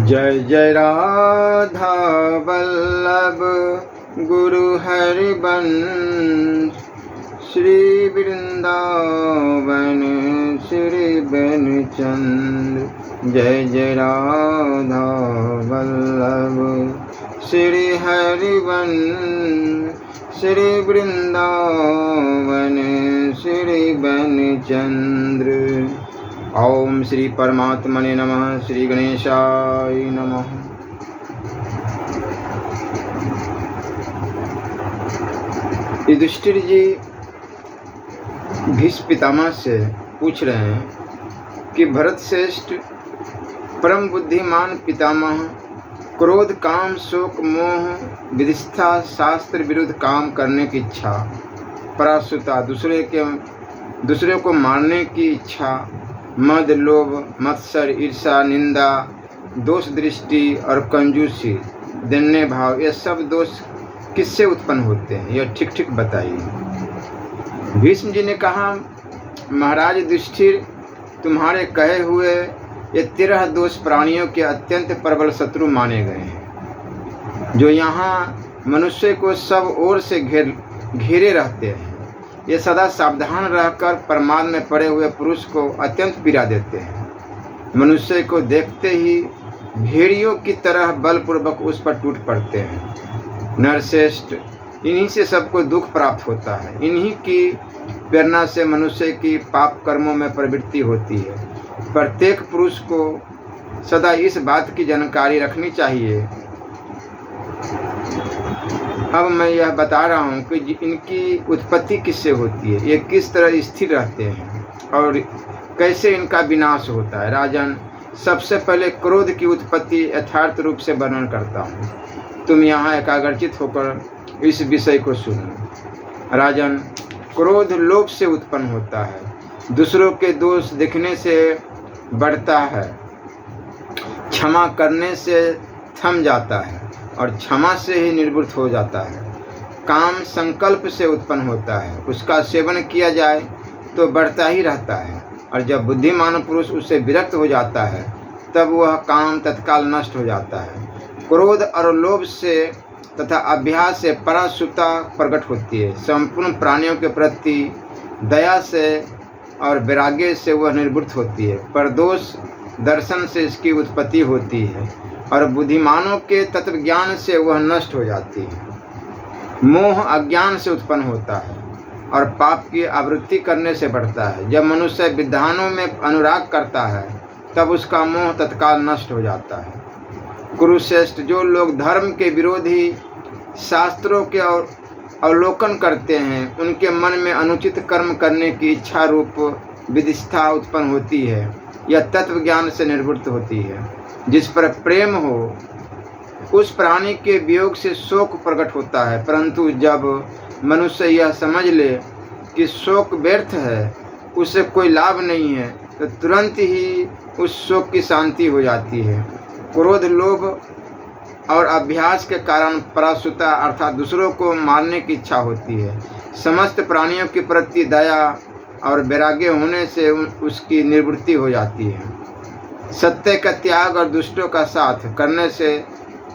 जय जय राधा वल्लभ गुरु हरिवंश श्री वृंदावन श्री बेनचंद्र। जय जय राधा वल्लभ श्री हरिवंश श्री वृंदावन श्री बेनचंद्र। ओम श्री परमात्मने नमः। श्री गणेशाय नमः। युधिष्ठिर जी भीष्म पितामह से पूछ रहे हैं कि भरत श्रेष्ठ परम बुद्धिमान पितामह, क्रोध काम शोक मोह विदिष्ठा शास्त्र विरुद्ध काम करने की इच्छा, पराश्रुता दूसरे को मारने की इच्छा, मद लोभ मत्सर ईर्षा निंदा दोष दृष्टि और कंजूसी देने भाव, ये सब दोष किससे उत्पन्न होते हैं, यह ठीक ठीक बताइए। भीष्म जी ने कहा, महाराज युधिष्ठिर, तुम्हारे कहे हुए ये 13 दोष प्राणियों के अत्यंत प्रबल शत्रु माने गए हैं, जो यहाँ मनुष्य को सब ओर से घेरे रहते हैं। ये सदा सावधान रहकर प्रमाद में पड़े हुए पुरुष को अत्यंत पीड़ा देते हैं। मनुष्य को देखते ही भेड़ियों की तरह बलपूर्वक उस पर टूट पड़ते हैं। नरश्रेष्ठ, इन्हीं से सबको दुख प्राप्त होता है। इन्हीं की प्रेरणा से मनुष्य की पाप कर्मों में प्रवृत्ति होती है। प्रत्येक पुरुष को सदा इस बात की जानकारी रखनी चाहिए। अब मैं यह बता रहा हूँ कि इनकी उत्पत्ति किससे होती है, ये किस तरह स्थिर रहते हैं और कैसे इनका विनाश होता है। राजन, सबसे पहले क्रोध की उत्पत्ति यथार्थ रूप से वर्णन करता हूँ। तुम यहाँ एकाग्रचित होकर इस विषय को सुनो। राजन, क्रोध लोभ से उत्पन्न होता है, दूसरों के दोष देखने से बढ़ता है, क्षमा करने से थम जाता है और क्षमा से ही निर्वृत्त हो जाता है। काम संकल्प से उत्पन्न होता है, उसका सेवन किया जाए तो बढ़ता ही रहता है, और जब बुद्धिमान पुरुष उससे विरक्त हो जाता है तब वह काम तत्काल नष्ट हो जाता है। क्रोध और लोभ से तथा अभ्यास से पराश्रुता प्रकट होती है। संपूर्ण प्राणियों के प्रति दया से और वैराग्य से वह निर्वृत्त होती है। परदोष दर्शन से इसकी उत्पत्ति होती है और बुद्धिमानों के तत्व ज्ञान से वह नष्ट हो जाती है। मोह अज्ञान से उत्पन्न होता है और पाप की आवृत्ति करने से बढ़ता है। जब मनुष्य विधानों में अनुराग करता है तब उसका मोह तत्काल नष्ट हो जाता है। कुरुश्रेष्ठ, जो लोग धर्म के विरोधी शास्त्रों के अवलोकन करते हैं, उनके मन में अनुचित कर्म करने की इच्छा रूप विदिष्ठा उत्पन्न होती है। यह तत्व ज्ञान से निवृत्त होती है। जिस पर प्रेम हो उस प्राणी के वियोग से शोक प्रकट होता है, परंतु जब मनुष्य यह समझ ले कि शोक व्यर्थ है, उससे कोई लाभ नहीं है, तो तुरंत ही उस शोक की शांति हो जाती है। क्रोध लोभ और अभ्यास के कारण पराश्रुता अर्थात दूसरों को मारने की इच्छा होती है। समस्त प्राणियों के प्रति दया और वैराग्य होने से उसकी निवृत्ति हो जाती है। सत्य का त्याग और दुष्टों का साथ करने से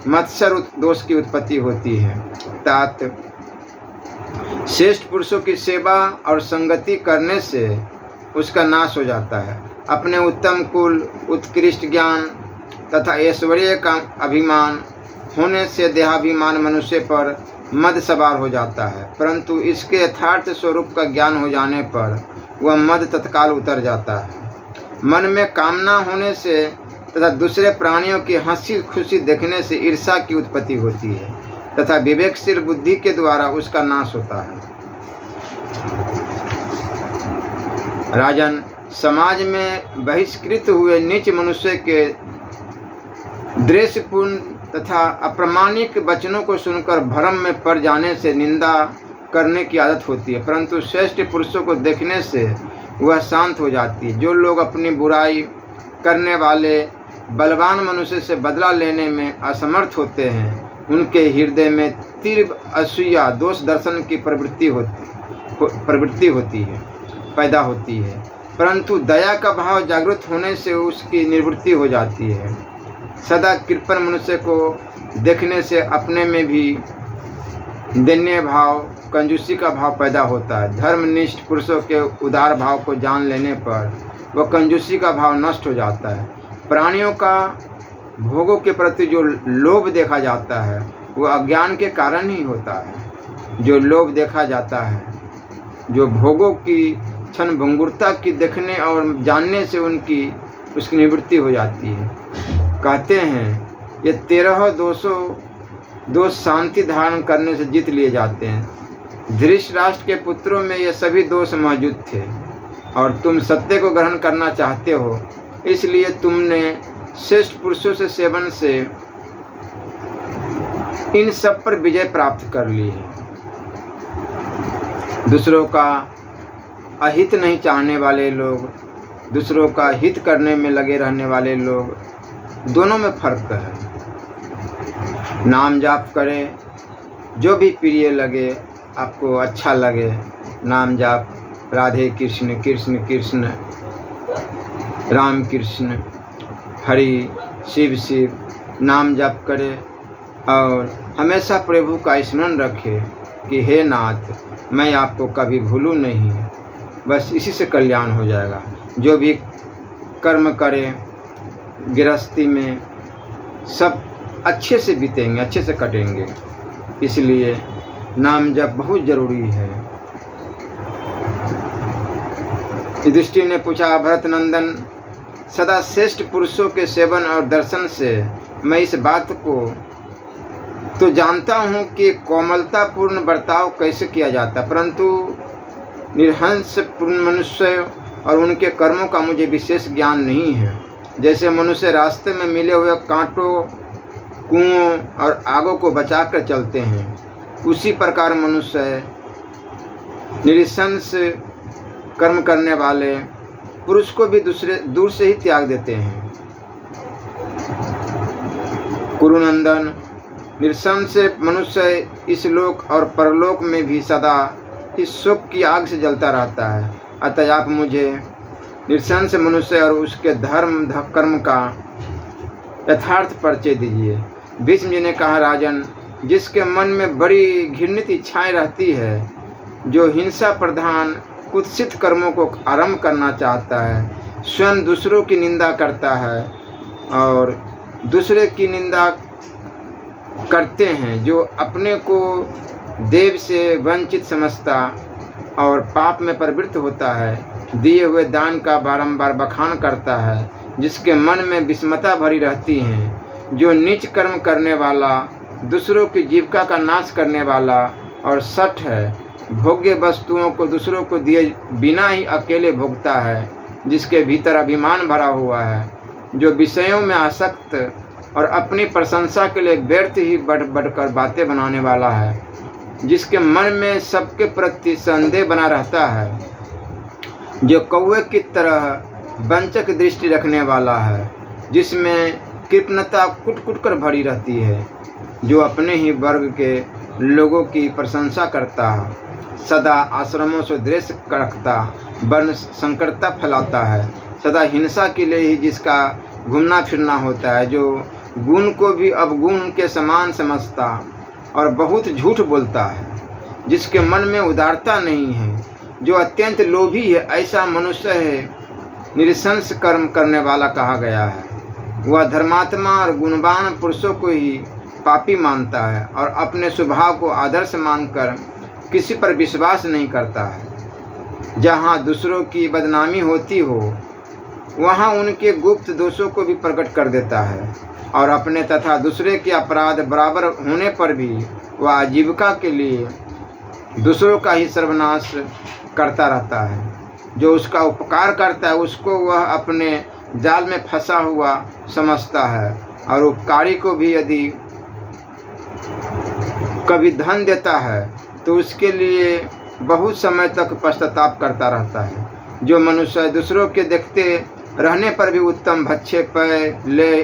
मत्सर दोष की उत्पत्ति होती है। तात, श्रेष्ठ पुरुषों की सेवा और संगति करने से उसका नाश हो जाता है। अपने उत्तम कुल उत्कृष्ट ज्ञान तथा ऐश्वर्य का अभिमान होने से देहाभिमान मनुष्य पर मद सवार हो जाता है, परंतु इसके यथार्थ स्वरूप का ज्ञान हो जाने पर वह मद तत्काल उतर जाता है। मन में कामना होने से तथा दूसरे प्राणियों की हंसी खुशी देखने से ईर्ष्या की उत्पत्ति होती है तथा विवेकशील बुद्धि के द्वारा उसका नाश होता है। राजन, समाज में बहिष्कृत हुए नीच मनुष्य के द्वेषपूर्ण तथा अप्रामाणिक वचनों को सुनकर भ्रम में पड़ जाने से निंदा करने की आदत होती है, परंतु श्रेष्ठ पुरुषों को देखने से वह शांत हो जाती है। जो लोग अपनी बुराई करने वाले बलवान मनुष्य से बदला लेने में असमर्थ होते हैं, उनके हृदय में तीव्र असूया दोष दर्शन की प्रवृत्ति होती है पैदा होती है, परंतु दया का भाव जागृत होने से उसकी निवृत्ति हो जाती है। सदा कृपण मनुष्य को देखने से अपने में भी दैन्य भाव, कंजूसी का भाव पैदा होता है। धर्मनिष्ठ पुरुषों के उदार भाव को जान लेने पर वह कंजूसी का भाव नष्ट हो जाता है। प्राणियों का भोगों के प्रति जो लोभ देखा जाता है वह अज्ञान के कारण ही होता है। जो लोभ देखा जाता है, जो भोगों की क्षण भंगुरता की देखने और जानने से उसकी निवृत्ति हो जाती है। कहते हैं ये 13 दोष शांति धारण करने से जीत लिए जाते हैं। धृतराष्ट्र के पुत्रों में ये सभी दोष मौजूद थे और तुम सत्य को ग्रहण करना चाहते हो, इसलिए तुमने श्रेष्ठ पुरुषों से सेवन से इन सब पर विजय प्राप्त कर ली है। दूसरों का अहित नहीं चाहने वाले लोग, दूसरों का हित करने में लगे रहने वाले लोग, दोनों में फर्क है। नाम जाप करें, जो भी प्रिय लगे, आपको अच्छा लगे, नाम जाप, राधे कृष्ण कृष्ण कृष्ण, राम कृष्ण, हरि, शिव शिव नाम जाप करें और हमेशा प्रभु का स्मरण रखें कि हे नाथ, मैं आपको कभी भूलूं नहीं। बस इसी से कल्याण हो जाएगा। जो भी कर्म करें गृहस्थी में, सब अच्छे से बीतेंगे, अच्छे से कटेंगे। इसलिए नाम जप बहुत ज़रूरी है। युधिष्ठिर ने पूछा, भरत नंदन, सदा श्रेष्ठ पुरुषों के सेवन और दर्शन से मैं इस बात को तो जानता हूँ कि कोमलतापूर्ण बर्ताव कैसे किया जाता, परंतु निर्हंस पूर्ण मनुष्य और उनके कर्मों का मुझे विशेष ज्ञान नहीं है। जैसे मनुष्य रास्ते में मिले हुए कांटों, कुओं और आगों को बचाकर चलते हैं, उसी प्रकार मनुष्य निरंस कर्म करने वाले पुरुष को भी दूर से ही त्याग देते हैं। कुरुनंदन, निरंस मनुष्य इस लोक और परलोक में भी सदा इस शोक की आग से जलता रहता है। अतः आप मुझे निरंस मनुष्य और उसके धर्म कर्म का यथार्थ परिचय दीजिए। भीष्म जी ने कहा, राजन, जिसके मन में बड़ी घृणित इच्छाएं रहती है, जो हिंसा प्रधान कुत्सित कर्मों को आरंभ करना चाहता है, स्वयं दूसरों की निंदा करता है और दूसरे की निंदा करते हैं, जो अपने को देव से वंचित समझता और पाप में प्रवृत्त होता है, दिए हुए दान का बारंबार बखान करता है, जिसके मन में विषमता भरी रहती है, जो नीच कर्म करने वाला, दूसरों की जीविका का नाश करने वाला और सठ है, भोग्य वस्तुओं को दूसरों को दिए बिना ही अकेले भोगता है, जिसके भीतर अभिमान भरा हुआ है, जो विषयों में आसक्त और अपनी प्रशंसा के लिए व्यर्थ ही बढ़कर बातें बनाने वाला है, जिसके मन में सबके प्रति संदेह बना रहता है, जो कौवे की तरह वंचक दृष्टि रखने वाला है, जिसमें कृपणता कुट कर भरी रहती है, जो अपने ही वर्ग के लोगों की प्रशंसा करता है, सदा आश्रमों से द्वेष रखता, वर्ण संकरता फैलाता है, सदा हिंसा के लिए ही जिसका घूमना फिरना होता है, जो गुण को भी अवगुण के समान समझता और बहुत झूठ बोलता है, जिसके मन में उदारता नहीं है, जो अत्यंत लोभी है, ऐसा मनुष्य है निरंस कर्म करने वाला कहा गया है। वह धर्मात्मा और गुणवान पुरुषों को ही पापी मानता है और अपने स्वभाव को आदर्श मानकर किसी पर विश्वास नहीं करता है। जहाँ दूसरों की बदनामी होती हो, वहाँ उनके गुप्त दोषों को भी प्रकट कर देता है और अपने तथा दूसरे के अपराध बराबर होने पर भी वह आजीविका के लिए दूसरों का ही सर्वनाश करता रहता है। जो उसका उपकार करता है उसको वह अपने जाल में फंसा हुआ समझता है और उपकारी को भी यदि कभी धन देता है तो उसके लिए बहुत समय तक पश्चाताप करता रहता है। जो मनुष्य दूसरों के देखते रहने पर भी उत्तम भक्षे पेय ले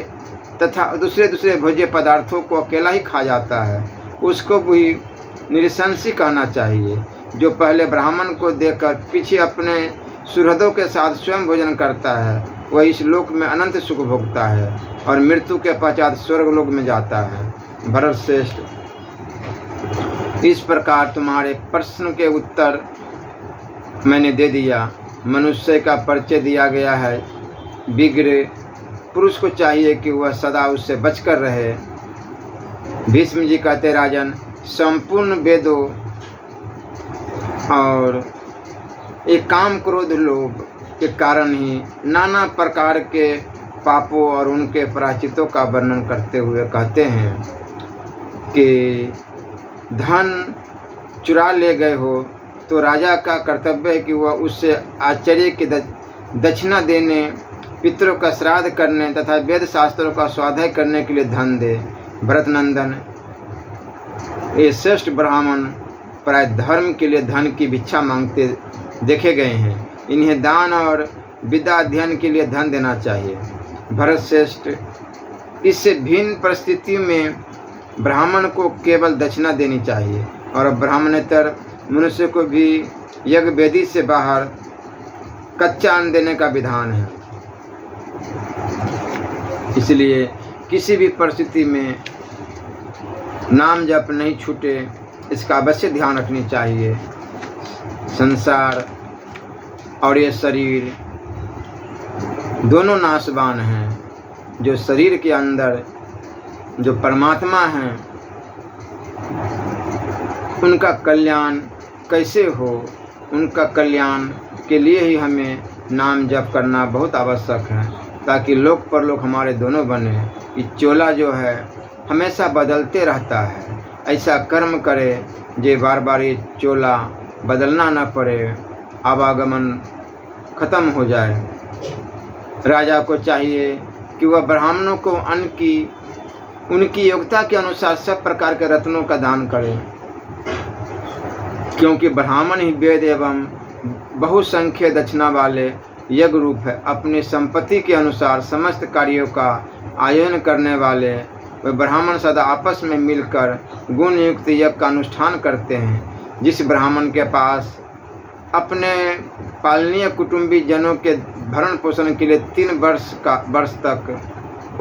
तथा दूसरे भोज्य पदार्थों को अकेला ही खा जाता है, उसको भी निरंसी कहना चाहिए। जो पहले ब्राह्मण को देकर पीछे अपने सुहृदों के साथ स्वयं भोजन करता है वह इस लोक में अनंत सुख भोगता है और मृत्यु के पश्चात स्वर्ग लोक में जाता है। भरत श्रेष्ठ, इस प्रकार तुम्हारे प्रश्न के उत्तर मैंने दे दिया। मनुष्य का परिचय दिया गया है। विग्रह पुरुष को चाहिए कि वह सदा उससे बचकर रहे। भीष्म जी कहते, राजन, संपूर्ण वेदों और एक काम क्रोध लोभ के कारण ही नाना प्रकार के पापों और उनके प्रायश्चितों का वर्णन करते हुए कहते हैं कि धन चुरा ले गए हो तो राजा का कर्तव्य है कि वह उससे आश्चर्य की दक्षिणा देने, पितरों का श्राद्ध करने तथा वेद शास्त्रों का स्वाध्याय करने के लिए धन दे। भरतनंदन, ये श्रेष्ठ ब्राह्मण प्राय धर्म के लिए धन की भिक्षा मांगते देखे गए हैं। इन्हें दान और विद्या अध्ययन के लिए धन देना चाहिए। भरत श्रेष्ठ, इससे भिन्न परिस्थिति में ब्राह्मण को केवल दक्षिणा देनी चाहिए और ब्राह्मणेतर मनुष्य को भी यज्ञ वेदी से बाहर कच्चा अन्न देने का विधान है। इसलिए किसी भी परिस्थिति में नाम जप नहीं छूटे, इसका अवश्य ध्यान रखनी चाहिए। संसार और ये शरीर दोनों नाशवान हैं। जो शरीर के अंदर जो परमात्मा हैं, उनका कल्याण कैसे हो, उनका कल्याण के लिए ही हमें नाम जप करना बहुत आवश्यक है, ताकि लोक परलोक हमारे दोनों बने। ये चोला जो है हमेशा बदलते रहता है। ऐसा कर्म करे जे बार बार ये चोला बदलना न पड़े, आवागमन खत्म हो जाए। राजा को चाहिए कि वह ब्राह्मणों को अन्न की उनकी योग्यता के अनुसार सब प्रकार के रत्नों का दान करे, क्योंकि ब्राह्मण ही वेद एवं बहुसंख्य दक्षिणा वाले यज्ञ रूप है। अपनी संपत्ति के अनुसार समस्त कार्यों का आयोजन करने वाले वे ब्राह्मण सदा आपस में मिलकर गुण युक्त यज्ञ का अनुष्ठान करते हैं। जिस ब्राह्मण के पास अपने पालनीय कुटुंबी जनों के भरण पोषण के लिए 3 वर्ष तक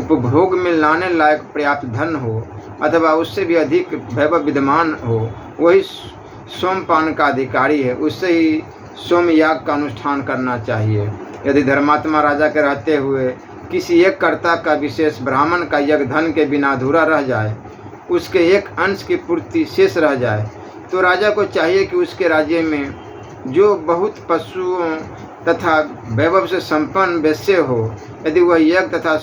उपभोग में लाने लायक पर्याप्त धन हो अथवा उससे भी अधिक वैभव विद्यमान हो, वही सोमपान का अधिकारी है। उससे ही सोमयाग का अनुष्ठान करना चाहिए। यदि धर्मात्मा राजा के रहते हुए किसी एक कर्ता का विशेष ब्राह्मण का यज्ञ धन के बिना अधूरा रह जाए, उसके एक अंश की पूर्ति शेष रह जाए, तो राजा को चाहिए कि उसके राज्य में जो बहुत पशुओं तथा वैभव से संपन्न वैश्य हो, यदि वह यज्ञ तथा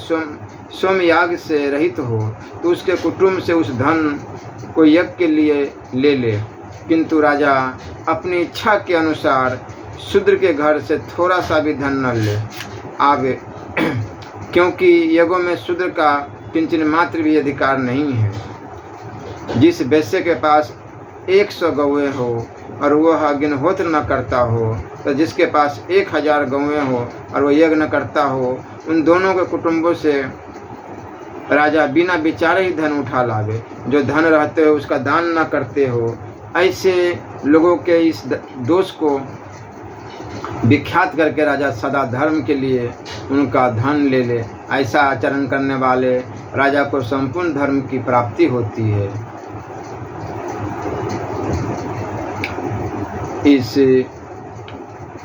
सोमयाग से रहित हो, तो उसके कुटुंब से उस धन को यज्ञ के लिए ले ले। किंतु राजा अपनी इच्छा के अनुसार शूद्र के घर से थोड़ा सा भी धन न ले आवे, क्योंकि यज्ञों में शूद्र का किंचन मात्र भी अधिकार नहीं है। जिस वैश्य के पास 100 गौएं हो और वह अग्निहोत्र न करता हो, तो जिसके पास 1000 गौएं हो और वह यज्ञ न करता हो, उन दोनों के कुटुंबों से राजा बिना विचारे ही धन उठा लावे। जो धन रहते हो उसका दान न करते हो, ऐसे लोगों के इस दोष को विख्यात करके राजा सदा धर्म के लिए उनका धन ले ले। ऐसा आचरण करने वाले राजा को संपूर्ण धर्म की प्राप्ति होती है।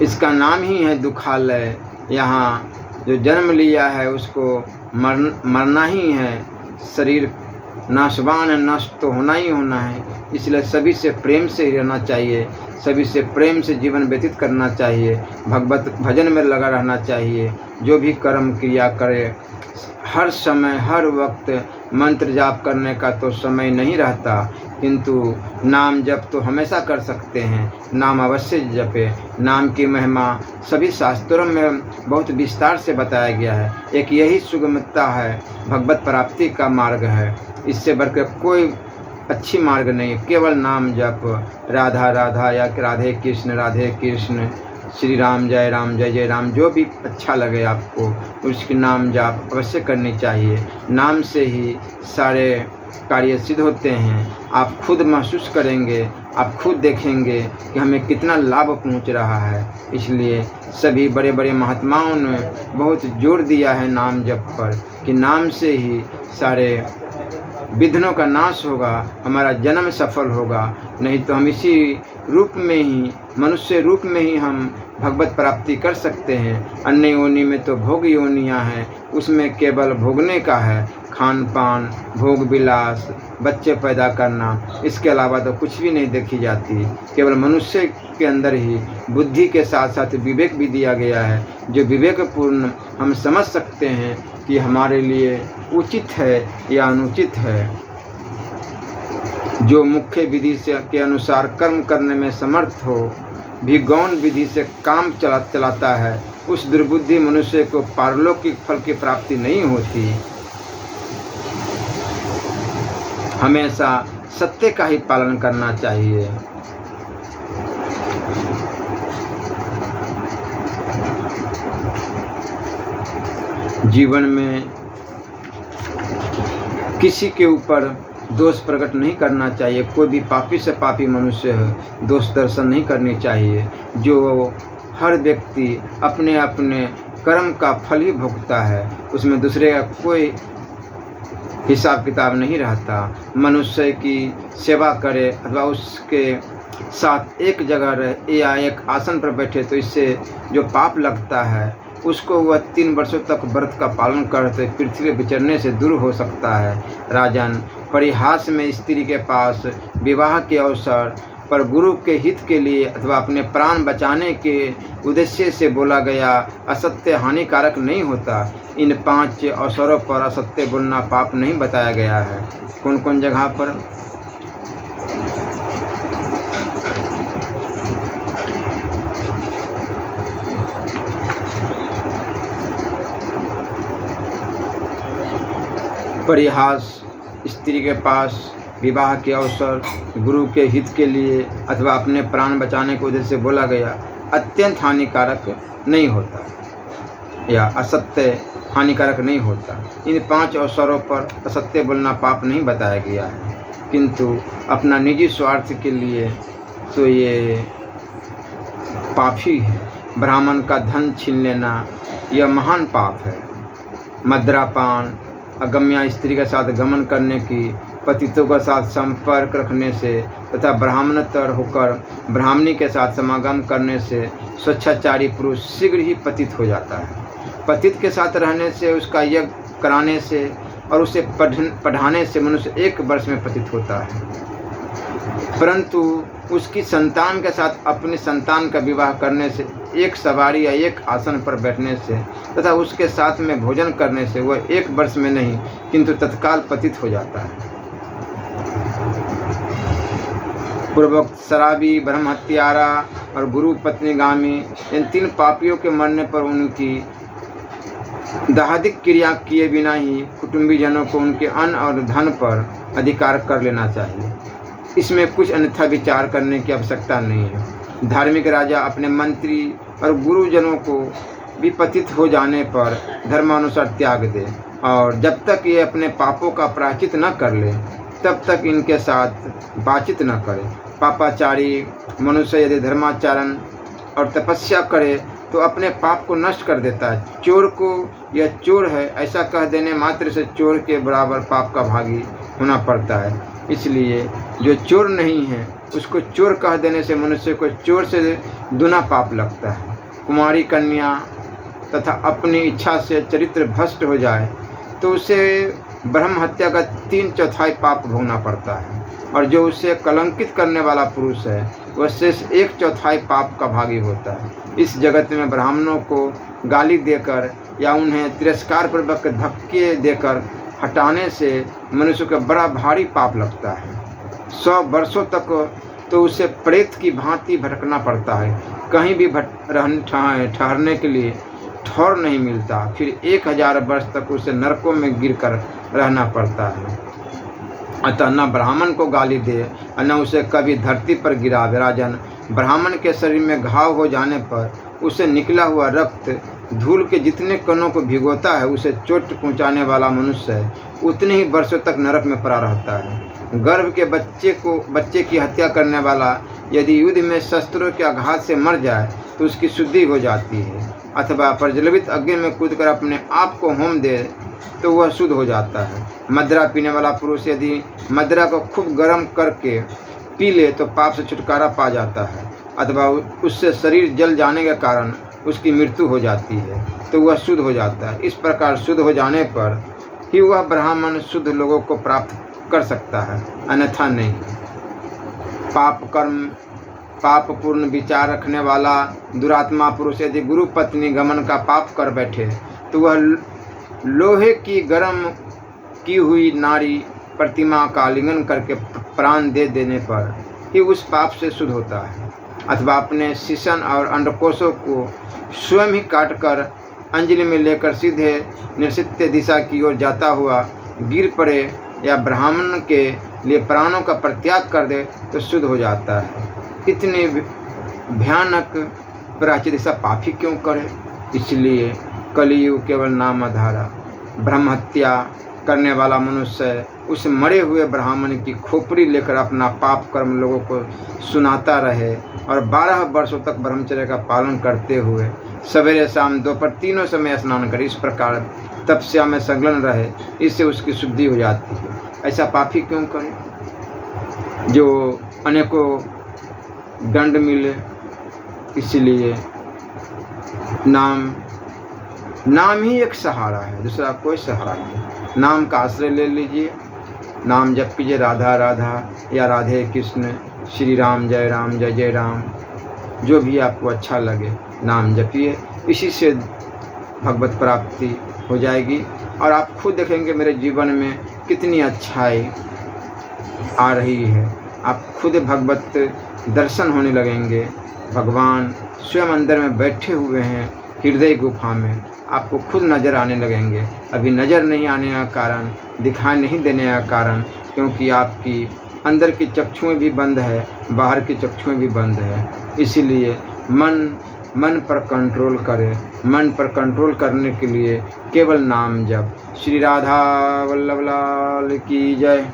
इसका नाम ही है दुखालय। यहाँ जो जन्म लिया है उसको मरना ही है। शरीर नाशवान है, नष्ट तो होना ही होना है। इसलिए सभी से प्रेम से ही रहना चाहिए, सभी से प्रेम से जीवन व्यतीत करना चाहिए, भगवत भजन में लगा रहना चाहिए। जो भी कर्म क्रिया करे, हर समय हर वक्त मंत्र जाप करने का तो समय नहीं रहता, किंतु नाम जप तो हमेशा कर सकते हैं। नाम अवश्य जपे। नाम की महिमा सभी शास्त्रों में बहुत विस्तार से बताया गया है। एक यही सुगमता है, भगवत प्राप्ति का मार्ग है। इससे बढ़कर कोई अच्छी मार्ग नहीं। केवल नाम जप, राधा राधा या राधे कृष्ण, श्री राम जय जय राम, जो भी अच्छा लगे आपको उसके नाम जाप अवश्य करनी चाहिए। नाम से ही सारे कार्य सिद्ध होते हैं। आप खुद महसूस करेंगे आप खुद देखेंगे कि हमें कितना लाभ पहुंच रहा है। इसलिए सभी बड़े बड़े महात्माओं ने बहुत जोर दिया है नाम जप पर, कि नाम से ही सारे विघ्नों का नाश होगा, हमारा जन्म सफल होगा। नहीं तो हम इसी रूप में ही, मनुष्य रूप में ही हम भगवत प्राप्ति कर सकते हैं। अन्य योनि में तो भोग योनियाँ हैं, उसमें केवल भोगने का है, खान पान, भोग विलास, बच्चे पैदा करना, इसके अलावा तो कुछ भी नहीं देखी जाती। केवल मनुष्य के अंदर ही बुद्धि के साथ साथ विवेक भी दिया गया है, जो विवेकपूर्ण हम समझ सकते हैं कि हमारे लिए उचित है या अनुचित है। जो मुख्य विधि से के अनुसार कर्म करने में समर्थ हो, भी गौण विधि से काम चलाता है, उस दुर्बुद्धि मनुष्य को पारलौकिक फल की प्राप्ति नहीं होती। हमेशा सत्य का ही पालन करना चाहिए। जीवन में किसी के ऊपर दोष प्रकट नहीं करना चाहिए। कोई भी पापी से पापी मनुष्य है, दोष दर्शन नहीं करनी चाहिए। जो हर व्यक्ति अपने अपने कर्म का फल ही भोगता है, उसमें दूसरे का कोई हिसाब किताब नहीं रहता। मनुष्य की सेवा करे अथवा उसके साथ एक जगह रहे या एक आसन पर बैठे, तो इससे जो पाप लगता है उसको वह 3 वर्षों तक व्रत का पालन करते पृथ्वी विचरने से दूर हो सकता है। राजन, परिहास में स्त्री के पास विवाह के अवसर पर गुरु के हित के लिए अथवा अपने प्राण बचाने के उद्देश्य से बोला गया असत्य हानिकारक नहीं होता। इन 5 अवसरों पर असत्य बोलना पाप नहीं बताया गया है। कौन कौन जगह पर? परिहास, स्त्री के पास विवाह के अवसर, गुरु के हित के लिए अथवा अपने प्राण बचाने के उद्देश्य से बोला गया अत्यंत हानिकारक नहीं होता या असत्य हानिकारक नहीं होता। इन 5 अवसरों पर असत्य बोलना पाप नहीं बताया गया है, किंतु अपना निजी स्वार्थ के लिए तो ये पाप ही है। ब्राह्मण का धन छीन लेना यह महान पाप है। मद्रापान, अगम्या स्त्री के साथ गमन करने की, पतितों के साथ संपर्क रखने से तथा ब्राह्मणतर होकर ब्राह्मणी के साथ समागम करने से स्वच्छाचारी पुरुष शीघ्र ही पतित हो जाता है। पतित के साथ रहने से, उसका यज्ञ कराने से और उसे पढ़ाने से मनुष्य 1 वर्ष में पतित होता है, परंतु उसकी संतान के साथ अपनी संतान का विवाह करने से, एक सवारी या एक आसन पर बैठने से तथा उसके साथ में भोजन करने से वह 1 वर्ष में नहीं किंतु तत्काल पतित हो जाता है। पूर्वोक्त शराबी, ब्रह्म हत्यारा और गुरु पत्नीगामी, इन 3 पापियों के मरने पर उनकी दाहादिक क्रिया किए बिना ही कुटुंबीजनों को उनके अन्न और धन पर अधिकार कर लेना चाहिए। इसमें कुछ अन्यथा विचार करने की आवश्यकता नहीं है। धार्मिक राजा अपने मंत्री और गुरुजनों को भी पतित हो जाने पर धर्मानुसार त्याग दे, और जब तक ये अपने पापों का प्रायश्चित न कर ले तब तक इनके साथ बातचीत न करे। पापाचारी मनुष्य यदि धर्माचरण और तपस्या करे तो अपने पाप को नष्ट कर देता है। चोर को यह चोर है ऐसा कह देने मात्र से चोर के बराबर पाप का भागी होना पड़ता है। इसलिए जो चोर नहीं है उसको चोर कह देने से मनुष्य को चोर से दुना पाप लगता है। कुमारी कन्या तथा अपनी इच्छा से चरित्र भ्रष्ट हो जाए तो उसे ब्रह्म हत्या का 3/4 पाप भोगना पड़ता है, और जो उसे कलंकित करने वाला पुरुष है वह शेष 1/4 पाप का भागी होता है। इस जगत में ब्राह्मणों को गाली देकर या उन्हें तिरस्कार पूर्वक धक्के देकर हटाने से मनुष्य को बड़ा भारी पाप लगता है। 100 वर्षों तक तो उसे प्रेत की भांति भटकना पड़ता है। कहीं भी ठहरने के लिए ठौर नहीं मिलता। फिर 1000 वर्ष तक उसे नरकों में गिरकर रहना पड़ता है। अतः न ब्राह्मण को गाली दे और न उसे कभी धरती पर गिरावे। राजन, ब्राह्मण के शरीर में घाव हो जाने पर उसे निकला हुआ रक्त धूल के जितने कणों को भिगोता है उसे चोट पहुंचाने वाला मनुष्य है, उतने ही वर्षों तक नरक में पड़ा रहता है। गर्भ के बच्चे की हत्या करने वाला यदि युद्ध में शस्त्रों के आघात से मर जाए तो उसकी शुद्धि हो जाती है, अथवा प्रज्वलित अग्नि में कूदकर अपने आप को होम दे तो वह शुद्ध हो जाता है। मदिरा पीने वाला पुरुष यदि मदिरा को खूब गर्म करके पी ले तो पाप से छुटकारा पा जाता है, अथवा उससे शरीर जल जाने के कारण उसकी मृत्यु हो जाती है तो वह शुद्ध हो जाता है। इस प्रकार शुद्ध हो जाने पर ही वह ब्राह्मण शुद्ध लोगों को प्राप्त कर सकता है, अन्यथा नहीं। पाप पूर्ण विचार रखने वाला दुरात्मा पुरुष यदि गुरु पत्नी गमन का पाप कर बैठे तो वह लोहे की गर्म की हुई नारी प्रतिमा का आलिंगन करके प्राण दे देने पर ही उस पाप से शुद्ध होता है, अथवा अपने शिशन और अंडकोशों को स्वयं ही काटकर अंजलि में लेकर सीधे निश्चित दिशा की ओर जाता हुआ गिर पड़े या ब्राह्मण के लिए प्राणों का परित्याग कर दे तो शुद्ध हो जाता है। इतने भयानक प्राचित ऐसा पाप ही क्यों करे? इसलिए कलियुग केवल नाम आधारा। ब्रह्म हत्या करने वाला मनुष्य उस मरे हुए ब्राह्मण की खोपड़ी लेकर अपना पाप कर्म लोगों को सुनाता रहे और 12 वर्षों तक ब्रह्मचर्य का पालन करते हुए सवेरे शाम दोपहर तीनों समय स्नान करे, इस प्रकार तपस्या में संलग्न रहे, इससे उसकी शुद्धि हो जाती है। ऐसा पाप ही क्यों करे? जो अनेकों दंड मिले, इसलिए नाम ही एक सहारा है, दूसरा कोई सहारा नहीं। नाम का आश्रय ले लीजिए, नाम जप कीजिए, राधा राधा या राधे कृष्ण, श्री राम जय जय राम, जो भी आपको अच्छा लगे नाम जपिए। इसी से भगवत प्राप्ति हो जाएगी और आप खुद देखेंगे मेरे जीवन में कितनी अच्छाई आ रही है। आप खुद भगवत दर्शन होने लगेंगे। भगवान स्वयं अंदर में बैठे हुए हैं हृदय गुफा में, आपको खुद नज़र आने लगेंगे। अभी नज़र नहीं आने का कारण, दिखाई नहीं देने का कारण, क्योंकि आपकी अंदर की चक्षुएं भी बंद है, बाहर की चक्षुएं भी बंद है। इसीलिए मन पर कंट्रोल करें। मन पर कंट्रोल करने के लिए केवल नाम जप। श्री राधा वल्लभ लाल की जय।